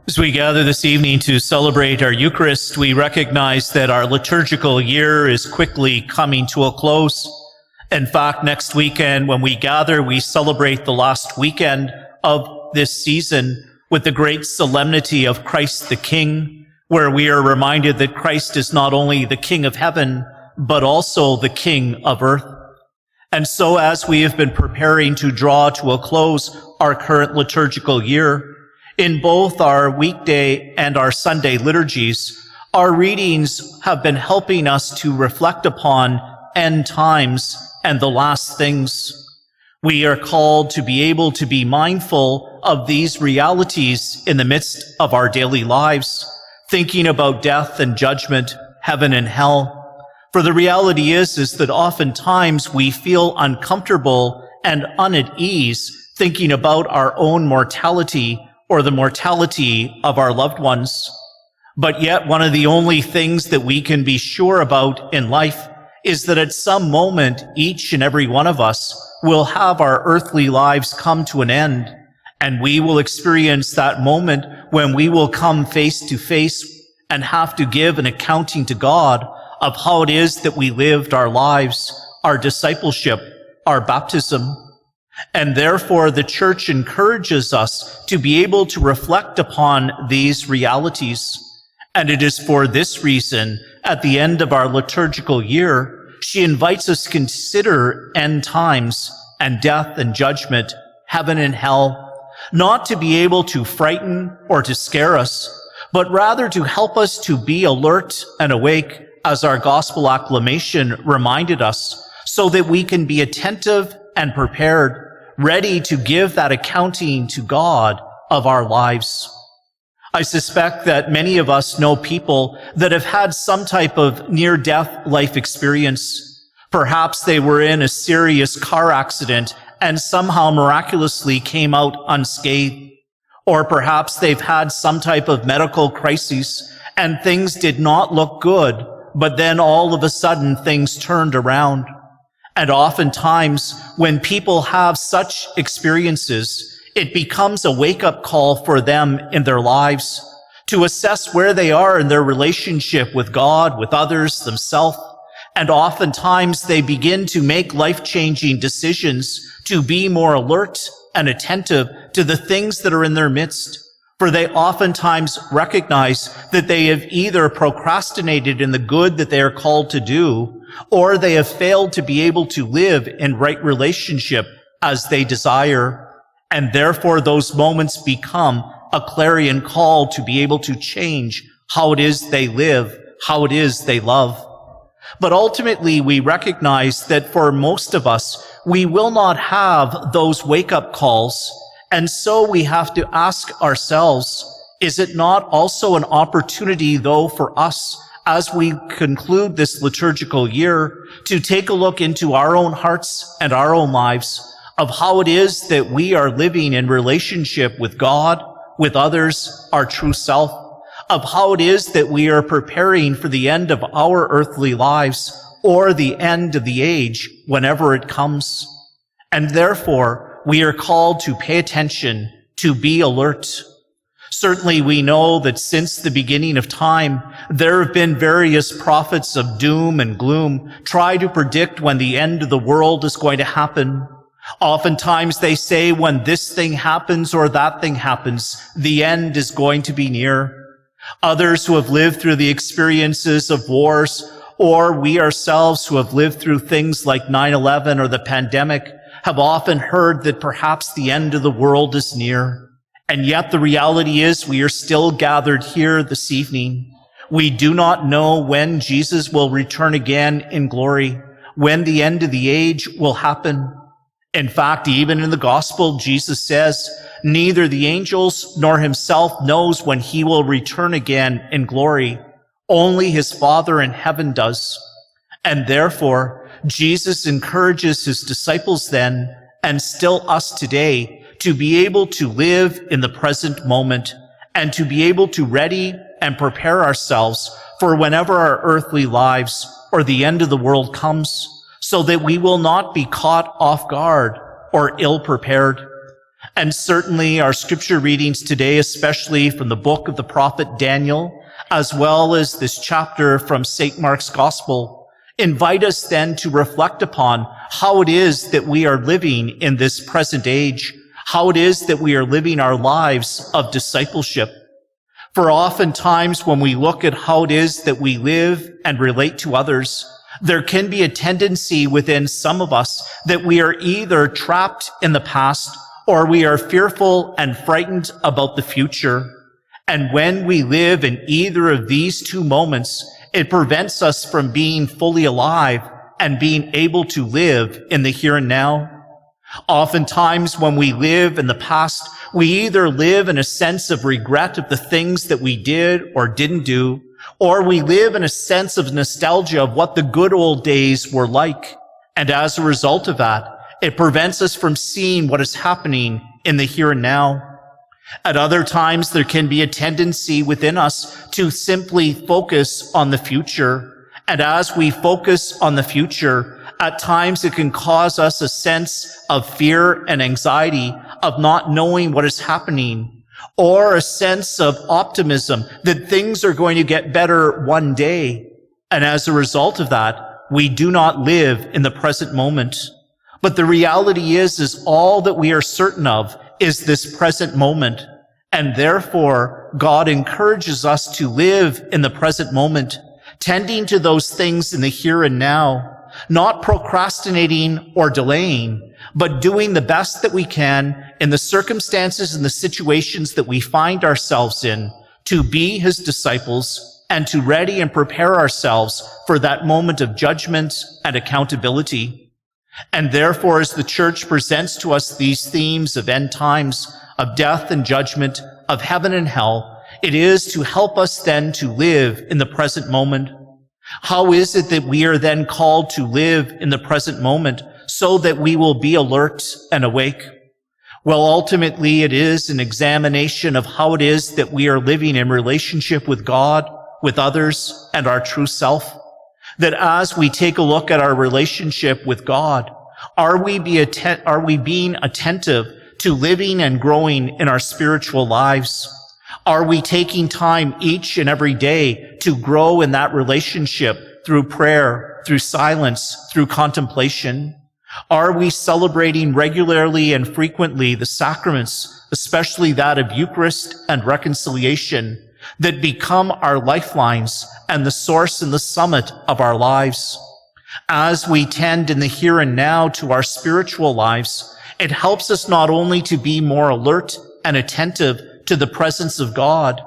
As we gather this evening to celebrate our Eucharist, we recognize that our liturgical year is quickly coming to a close. In fact, next weekend when we gather, we celebrate the last weekend of this season with the great solemnity of Christ the King, where we are reminded that Christ is not only the King of heaven, but also the King of earth. And so as we have been preparing to draw to a close our current liturgical year, in both our weekday and our Sunday liturgies, our readings have been helping us to reflect upon end times and the last things. We are called to be able to be mindful of these realities in the midst of our daily lives, thinking about death and judgment, heaven and hell. For the reality is that oftentimes we feel uncomfortable and at ease thinking about our own mortality or the mortality of our loved ones. But yet one of the only things that we can be sure about in life is that at some moment, each and every one of us will have our earthly lives come to an end, and we will experience that moment when we will come face to face and have to give an accounting to God of how it is that we lived our lives, our discipleship, our baptism. And therefore, the Church encourages us to be able to reflect upon these realities. And it is for this reason, at the end of our liturgical year, she invites us to consider end times and death and judgment, heaven and hell, not to be able to frighten or to scare us, but rather to help us to be alert and awake, as our gospel acclamation reminded us, so that we can be attentive and prepared, ready to give that accounting to God of our lives. I suspect that many of us know people that have had some type of near-death life experience. Perhaps they were in a serious car accident and somehow miraculously came out unscathed. Or perhaps they've had some type of medical crisis and things did not look good, but then all of a sudden things turned around. And oftentimes, when people have such experiences, it becomes a wake-up call for them in their lives to assess where they are in their relationship with God, with others, themselves. And oftentimes, they begin to make life-changing decisions to be more alert and attentive to the things that are in their midst. For they oftentimes recognize that they have either procrastinated in the good that they are called to do, or they have failed to be able to live in right relationship as they desire. And therefore those moments become a clarion call to be able to change how it is they live, how it is they love. But ultimately we recognize that for most of us, we will not have those wake-up calls. And so we have to ask ourselves, is it not also an opportunity, though, for us, as we conclude this liturgical year, to take a look into our own hearts and our own lives of how it is that we are living in relationship with God, with others, our true self, of how it is that we are preparing for the end of our earthly lives or the end of the age whenever it comes. And therefore, we are called to pay attention, to be alert. Certainly we know that since the beginning of time, there have been various prophets of doom and gloom try to predict when the end of the world is going to happen. Oftentimes they say when this thing happens or that thing happens, the end is going to be near. Others who have lived through the experiences of wars, or we ourselves who have lived through things like 9/11 or the pandemic, have often heard that perhaps the end of the world is near. And yet the reality is we are still gathered here this evening. We do not know when Jesus will return again in glory, when the end of the age will happen. In fact, even in the gospel, Jesus says, neither the angels nor himself knows when he will return again in glory. Only his Father in heaven does. And therefore, Jesus encourages his disciples then, and still us today, to be able to live in the present moment and to be able to ready and prepare ourselves for whenever our earthly lives or the end of the world comes, so that we will not be caught off guard or ill-prepared. And certainly our scripture readings today, especially from the book of the prophet Daniel, as well as this chapter from St. Mark's Gospel, invite us then to reflect upon how it is that we are living in this present age, how it is that we are living our lives of discipleship. For oftentimes when we look at how it is that we live and relate to others, there can be a tendency within some of us that we are either trapped in the past or we are fearful and frightened about the future. And when we live in either of these two moments, it prevents us from being fully alive and being able to live in the here and now. Oftentimes when we live in the past, we either live in a sense of regret of the things that we did or didn't do, or we live in a sense of nostalgia of what the good old days were like. And as a result of that, it prevents us from seeing what is happening in the here and now. At other times, there can be a tendency within us to simply focus on the future. And as we focus on the future, at times it can cause us a sense of fear and anxiety of not knowing what is happening, or a sense of optimism that things are going to get better one day. And as a result of that, we do not live in the present moment. But the reality is all that we are certain of is this present moment. And therefore, God encourages us to live in the present moment, tending to those things in the here and now, not procrastinating or delaying, but doing the best that we can in the circumstances and the situations that we find ourselves in to be his disciples and to ready and prepare ourselves for that moment of judgment and accountability. And therefore, as the Church presents to us these themes of end times, of death and judgment, of heaven and hell, it is to help us then to live in the present moment. How is it that we are then called to live in the present moment so that we will be alert and awake? Well, ultimately, it is an examination of how it is that we are living in relationship with God, with others, and our true self. That as we take a look at our relationship with God, are we being attentive to living and growing in our spiritual lives? Are we taking time each and every day to grow in that relationship through prayer, through silence, through contemplation? Are we celebrating regularly and frequently the sacraments, especially that of Eucharist and reconciliation, that become our lifelines and the source and the summit of our lives? As we tend in the here and now to our spiritual lives, it helps us not only to be more alert and attentive to the presence of God,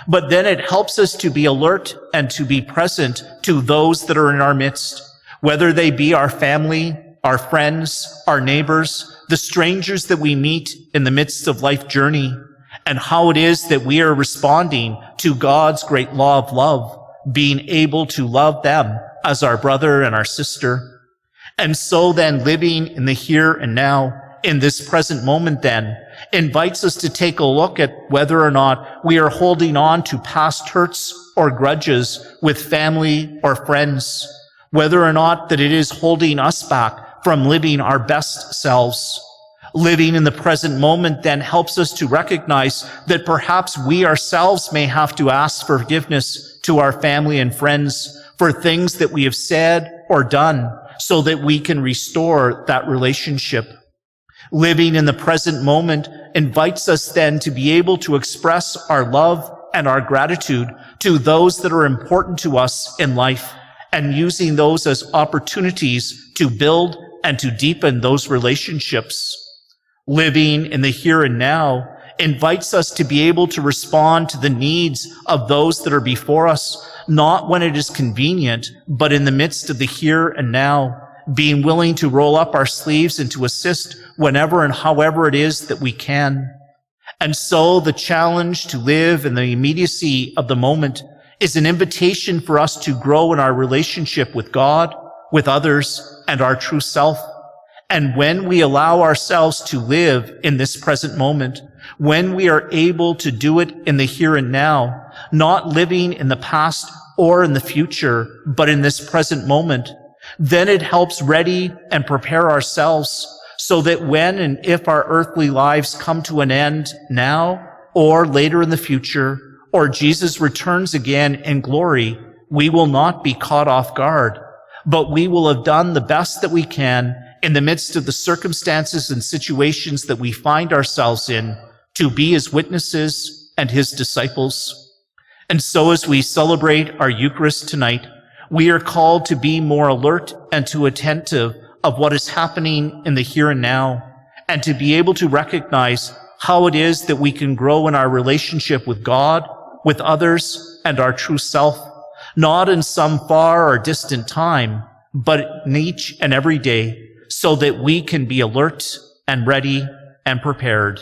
but then it helps us to be alert and to be present to those that are in our midst, whether they be our family, our friends, our neighbors, the strangers that we meet in the midst of life journey, and how it is that we are responding to God's great law of love, being able to love them as our brother and our sister. And so then living in the here and now, in this present moment then, invites us to take a look at whether or not we are holding on to past hurts or grudges with family or friends, whether or not that it is holding us back from living our best selves. Living in the present moment then helps us to recognize that perhaps we ourselves may have to ask forgiveness to our family and friends for things that we have said or done so that we can restore that relationship. Living in the present moment invites us then to be able to express our love and our gratitude to those that are important to us in life, and using those as opportunities to build and to deepen those relationships. Living in the here and now invites us to be able to respond to the needs of those that are before us, not when it is convenient, but in the midst of the here and now, being willing to roll up our sleeves and to assist whenever and however it is that we can. And so the challenge to live in the immediacy of the moment is an invitation for us to grow in our relationship with God, with others, and our true self. And when we allow ourselves to live in this present moment, when we are able to do it in the here and now, not living in the past or in the future, but in this present moment, then it helps ready and prepare ourselves so that when and if our earthly lives come to an end now or later in the future, or Jesus returns again in glory, we will not be caught off guard, but we will have done the best that we can in the midst of the circumstances and situations that we find ourselves in to be his witnesses and his disciples. And so as we celebrate our Eucharist tonight, we are called to be more alert and to attentive of what is happening in the here and now, and to be able to recognize how it is that we can grow in our relationship with God, with others, and our true self, not in some far or distant time, but in each and every day, so that we can be alert and ready and prepared.